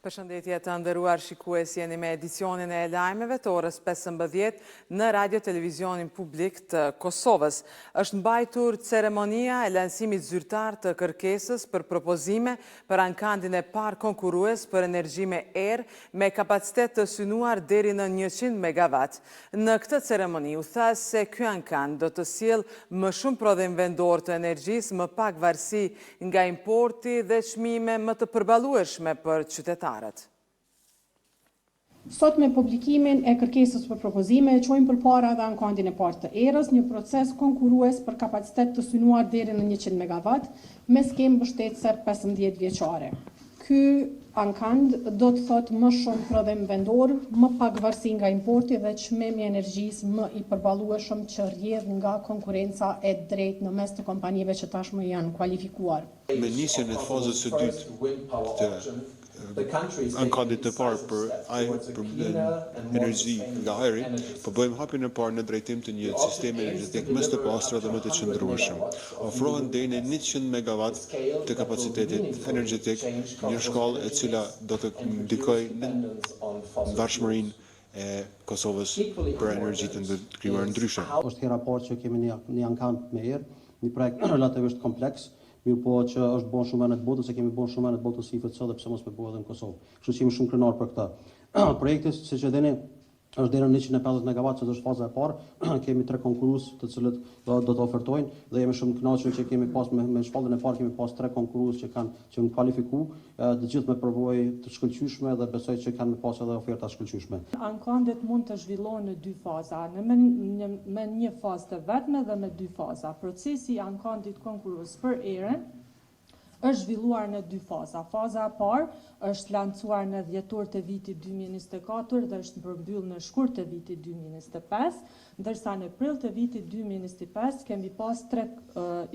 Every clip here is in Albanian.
Përshëndetje të nderuar shikues, jeni me edicionin e lajmeve të orës 15 në Radio Televizionin Publik të Kosovës. Është mbajtur ceremonia e lansimit zyrtar të kërkesës për propozime për ankandin e parë konkurrues për energji me erë me kapacitet të synuar deri në 100 MW. Në këtë ceremoni u tha se ky ankand do të sjellë më shumë prodhim vendor të energjisë, më pak varësi nga importi dhe çmime më të përballueshme për qytetarët. Sot me publikimin e kërkesës për propozime, çojmë përpara dhe ankandin e parë të erës, një proces konkurrues për kapacitet të synuar deri në 100 MW me skemë mbështetëse 15 vjeçare. Ky ankand do të thotë më shumë prodhim vendor, më pak varësi nga importi dhe çmimi i energjisë më i përballueshëm që rrjedh nga konkurenca e drejtë në mes të kompanive që tashmë janë kualifikuar. Me nisjen e fazës së dytë të ankandit të parë për energji nga ajri, po bëjmë hapjen e parë në drejtim të një sistemi energjetik më të pastër dhe më të qëndrueshëm. Ofrohen deri në 100 MW të kapacitetit energjetik, një shkallë e cila do të ndikojë në ndarshmërinë e Kosovës për energji të krijuar ndryshe. Është hera parë që kemi një ankand me erë, një projekt relativisht kompleks, mirë po që është bën shumë në të botës, se kemi bën shumë në të botës si FCC dhe pse mos me bëhet edhe në Kosovë. Kështu që jemi shumë krenar për këtë. Projekti, siç e dini, është deri në 150 MW, që është faza e parë. Kemi 3 konkurrues të cilët do të ofertojnë dhe jemi shumë të kënaqur që kemi pas me shpallën e parë kemi pas 3 konkurrues që kanë kualifikuar, të gjithë me përvojë të shkëlqyeshme dhe besoj që kanë pas edhe oferta shkëlqyeshme. Ankandet mund të zhvillohen në 2 faza, me një fazë të vetme dhe me 2 faza. Procesi i ankandit konkurrues për erën është zhvilluar në 2 faza. Faza e parë është lancuar në dhjetor të vitit 2024 dhe është përmbyll në shkurt të vitit 2025, ndërsa në prill të vitit 2025 kemi pas 3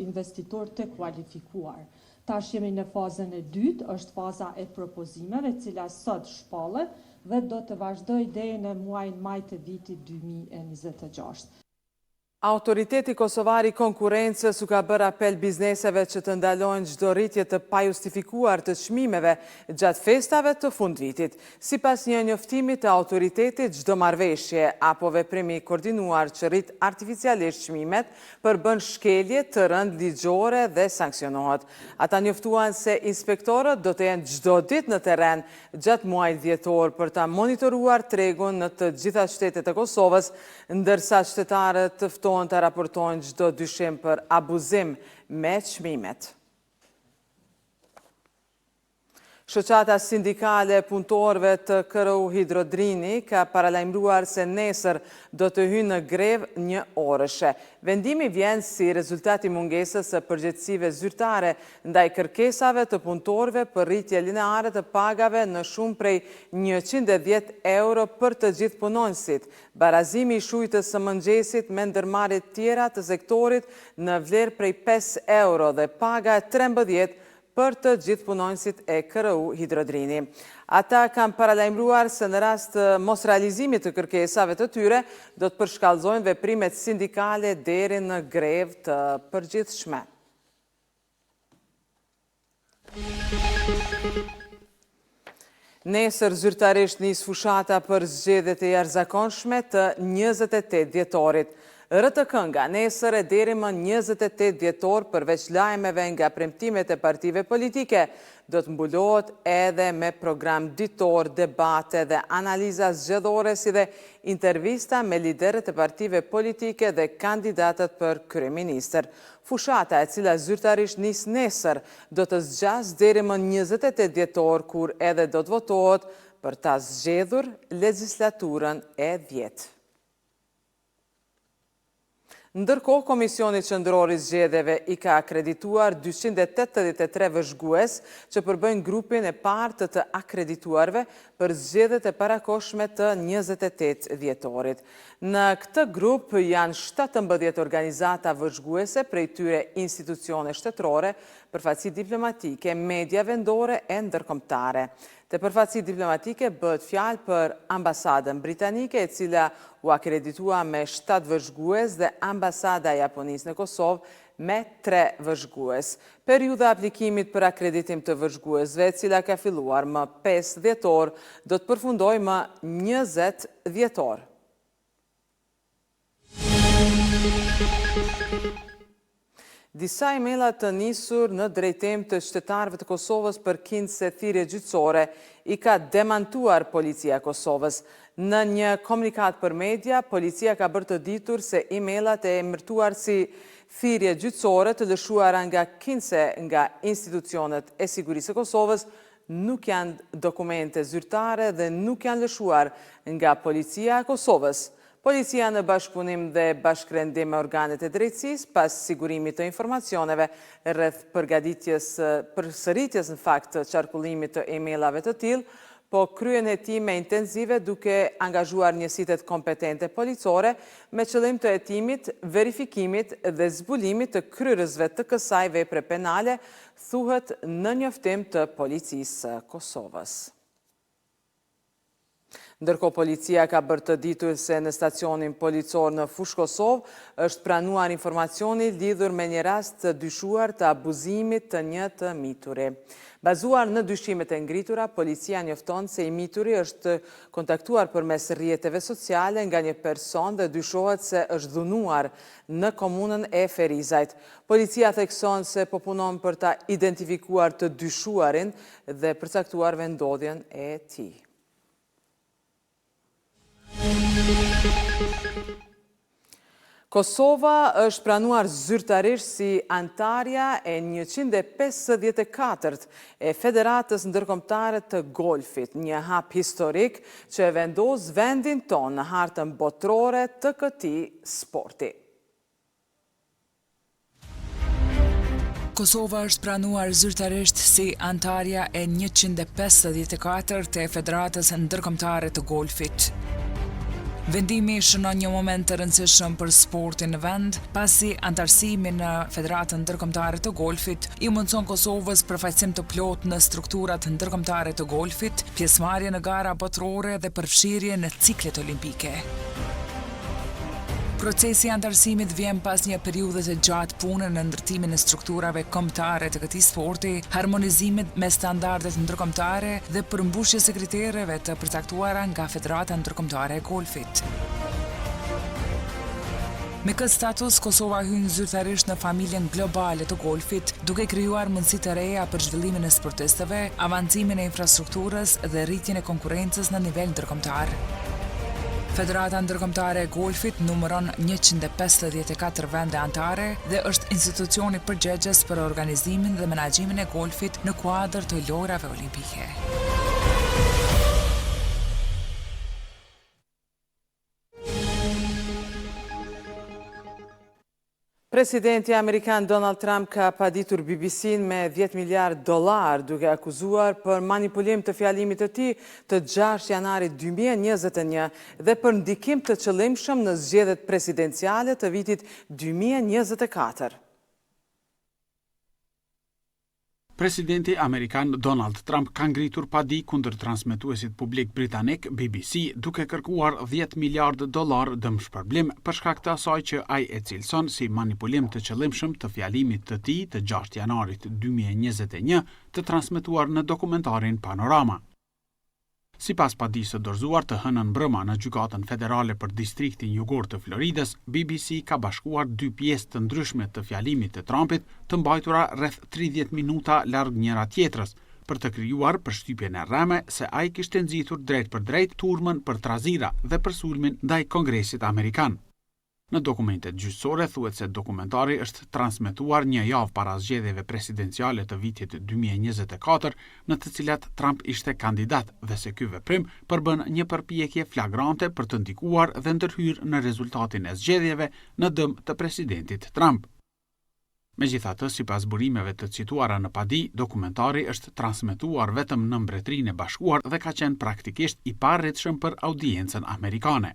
investitorë të kualifikuar. Tash jemi në fazën e dytë, është faza e propozimeve, e cila sot shpallet dhe do të vazhdojë deri në muajin maj të vitit 2026. Autoriteti Kosovar i Konkurrencës u ka bërë apel bizneseve që të ndalojnë çdo rritje të pajustifikuar të çmimeve gjatë festave të fundvitit. Sipas një njoftimi të autoritetit, çdo marrëveshje apo veprim i koordinuar që rrit artificialisht çmimet përbën shkelje të rënd ligjore dhe sanksionohet. Ata njoftuan se inspektorët do të jenë çdo ditë në terren gjatë muajit dhjetor për ta monitoruar tregun në të gjitha shtetet e Kosovës, ndërsa qytetarët të raportojnë çdo dyshim për abuzim me çmimet. Shoqata sindikale punëtorëve të KRU Hidrodrini ka paralajmëruar se nesër do të hyjë në grevë 1 orëshe. Vendimi vjen si rezultat i mungesës së përgjegjësive zyrtare ndaj kërkesave të punëtorëve për rritje lineare të pagave në shumë prej 110 euro për të gjithë punonësit, barazimi i shujtës së mëngjesit me ndërmarrje tjera të sektorit në vlerë prej 5 euro dhe paga e 13 për të gjithë punonësit e KRU Hidrodrini. Ata kanë paralajmëruar se në rast të mos realizimit të kërkesave të tyre, do të përshkallëzojnë veprimet sindikale deri në grevë të përgjithshme. Nesër zyrtarisht nis fushata për zgjedhjet e jashtëzakonshme të 28 dhjetorit. RTK nga nesër e deri më 28 dhjetor përveç lajmeve nga premtimet e partive politike, do të mbulohet edhe me program ditor, debate dhe analiza zgjedhore si dhe intervista me liderët e partive politike dhe kandidatët për kryeministër. Fushata e cila zyrtarisht nis nesër do të zgjas deri më 28 dhjetor kur edhe do të votohet për ta zgjedhur legjislaturën e 10. Ndërkohë, Komisioni Qendror i Zgjedhjeve i ka akredituar 283 vëzhgues që përbëjnë grupin e parë të akredituarve për zgjedhjet e parakohshme të 28 dhjetorit. Në këtë grup janë 17 organizata vëzhguese, prej tyre institucione shtetërore, përfaqësi diplomatike, media vendore e ndërkombëtare. Te përfaqësi diplomatike bëhet fjalë për ambasadën britanike, e cila u akreditua me 7 vëzhgues dhe ambasada e Japonisë në Kosovë me 3 vëzhgues. Periudha aplikimit për akreditim të vëzhguesve, e cila ka filluar më 5 dhjetor, do të përfundojë më 20 dhjetor. Disa emaila të nisur në drejtim të qytetarëve të Kosovës për se thirrje gjyqësore i ka demantuar policia e Kosovës. Në një komunikat për media, policia ka bërë të ditur se emailat e emërtuar si thirrje gjyqësore të lëshuara nga institucionet e sigurisë së Kosovës nuk janë dokumente zyrtare dhe nuk janë lëshuar nga policia e Kosovës. Policia në bashkëpunim dhe bashkërendim me organet e drejtësisë pas sigurimit të informacioneve rreth përsëritjes në fakt të qarkullimit të emailave të tillë, po kryen hetime intensive duke angazhuar njësitet kompetente policore me qëllim të hetimit, verifikimit dhe zbulimit të kryerësve të kësaj vepre penale, thuhet në njoftim të policisë së Kosovës. Ndërkohë policia ka bërë të ditur se në stacionin policor në Fushë Kosovë është pranuar informacioni lidhur me një rast të dyshuar të abuzimit të një të mituri. Bazuar në dyshimet e ngritura, policia njofton se i mituri është kontaktuar përmes rrjeteve sociale nga një person dhe dyshohet se është dhunuar në komunën e Ferizajt. Policia thekson se po punon për ta identifikuar të dyshuarin dhe përcaktuar vendodhjen e tij. Kosova është pranuar zyrtarisht si antarja e 154 e Federatës Ndërkombëtare të Golfit, një hap historik që e vendos vendin tonë në hartën botërore të këtij sporti. Kosova është pranuar zyrtarisht si antarja e 154 të Federatës Ndërkombëtare të Golfit. Vendimi shënon një moment të rëndësishëm për sportin në vend, pasi antarësimi në Federatën Ndërkombëtare të Golfit i mundson Kosovës përfaqësim të plotë në strukturat ndërkombëtare të golfit, pjesëmarrje në gara botërore dhe përfshirje në ciklet olimpike. Procesi i antarësimit vjen pas një periudhe të gjatë pune në ndërtimin e strukturave kombëtare të këtij sporti, harmonizimit me standardet ndërkombëtare dhe përmbushjes së kritereve të përcaktuara nga Federata Ndërkombëtare e Golfit. Me këtë status, Kosova hyn zyrtarisht në familjen globale të golfit, duke krijuar mundësi të reja për zhvillimin e sportistëve, avancimin e infrastrukturës dhe rritjen e konkurrencës në nivel ndërkombëtar. Federata Ndërkombëtare e Golfit numëron 154 vende anëtare dhe është institucioni përgjegjës për organizimin dhe menaxhimin e golfit në kuadër të lojrave olimpike. Presidenti Amerikan Donald Trump ka paditur BBC-n me $10 miliard duke akuzuar për manipulim të fjalimit të tij të 6 janarit 2021 dhe për ndikim të qëllimshëm në zgjedhjet presidenciale të vitit 2024. Presidenti Amerikan Donald Trump ka ngritur padi kundër transmetuesit publik britanik BBC duke kërkuar $10 miliard dëmshpërblim për shkak të asaj që ai e cilëson si manipulim të qëllimshëm të fjalimit të tij të 6 janarit 2021 të transmetuar në dokumentarin Panorama. Sipas padisë së dorëzuar të hënën mbrëma në gjykatën federale për distriktin jugor të Floridës, BBC ka bashkuar 2 pjesë të ndryshme të fjalimit të Trumpit të mbajtura rreth 30 minuta larg njëra tjetrës, për të krijuar përshtypjen e rreme se ai kishte nxitur drejt për drejt turmën për trazira dhe për sulmin ndaj Kongresit Amerikan. Në dokumentet gjyqësore thuhet se dokumentari është transmetuar një javë para zgjedhjeve presidenciale të vitit 2024, në të cilat Trump ishte kandidat dhe se ky veprim përbën një përpjekje flagrante për të ndikuar dhe ndërhyrë në rezultatin e zgjedhjeve në dëm të presidentit Trump. Megjithatë, sipas burimeve të cituara në padi, dokumentari është transmetuar vetëm në Mbretërinë e Bashkuar dhe ka qenë praktikisht i parritshëm për audiencën amerikane.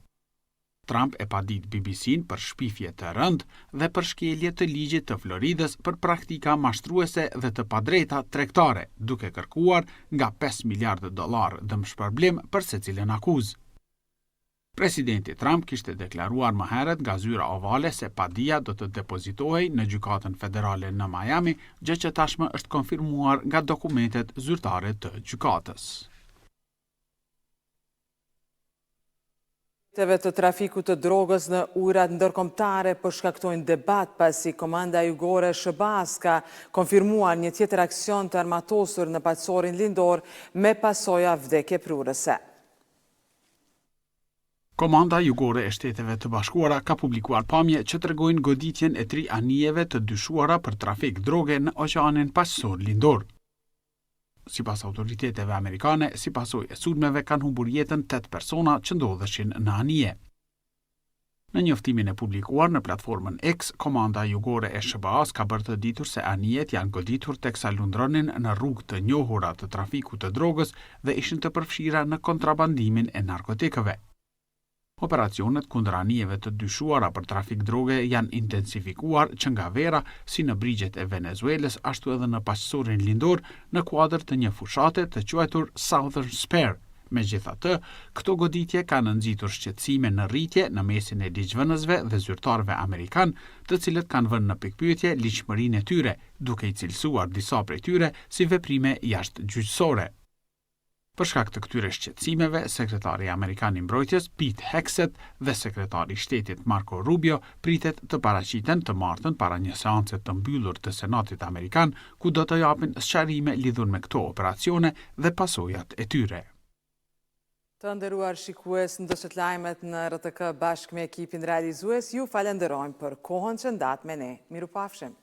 Trump e padit BBC-n për shpifje të rënd dhe për shkelje të ligjit të Floridës për praktika mashtruese dhe të padrejta tregtare, duke kërkuar nga 5 miliardë dollar dëmshpërblim për secilën akuzë. Presidenti Trump kishte deklaruar më herët nga zyra ovale se Padia do të depozitohej në gjykatën federale në Miami, gjë që tashmë është konfirmuar nga dokumentet zyrtare të gjykatës. Të trafikut të drogës në ujrat ndërkombëtare përshkaktojnë debat pasi Komanda Jugore SBA-s ka konfirmuar një tjetër aksion të armatosur në paqësorin lindor me pasoja vdekjeprurëse. Komanda Jugore e Shteteve të Bashkuara ka publikuar pamje që tregojnë goditjen e 3 anijeve të dyshuara për trafik droge në oqeanin paqësor lindor. Sipas autoriteteve amerikane, si pasojë e sulmeve kanë humbur jetën 8 persona që ndodheshin në anije. Në njoftimin e publikuar në platformën X, Komanda Jugore e SBA-s ka bërë të ditur se anijet janë goditur teksa lundronin në rrugë të njohura të trafikut të drogës dhe ishin të përfshira në kontrabandimin e narkotikëve. Operacionet kundër anijeve të dyshuara për trafik droge janë intensifikuar që nga vera, si në brigjet e Venezuelës, ashtu edhe në paqësorin lindor në kuadër të një fushate të quajtur Southern Spare. Megjithatë, këto goditje kanë nxitur shqetësime në rritje në mesin e ligjvënësve dhe zyrtarëve amerikan, të cilët kanë vënë në pikpyetje ligjshmërinë e tyre, duke i cilësuar disa prej tyre si veprime jashtëgjyqësore. Për shkak të këtyre shqetësimeve, sekretari amerikan i mbrojtjes Pete Hegseth dhe sekretari i shtetit Marco Rubio pritet të paraqiten të martën para një seance të mbyllur të Senatit amerikan, ku do të japin sqarime lidhur me këto operacione dhe pasojat e tyre. Të nderuar shikues, ndoshet lajmet në RTK bashkë me ekipin realizues, ju falenderojmë për kohën që ndat me ne. Mirupafshim.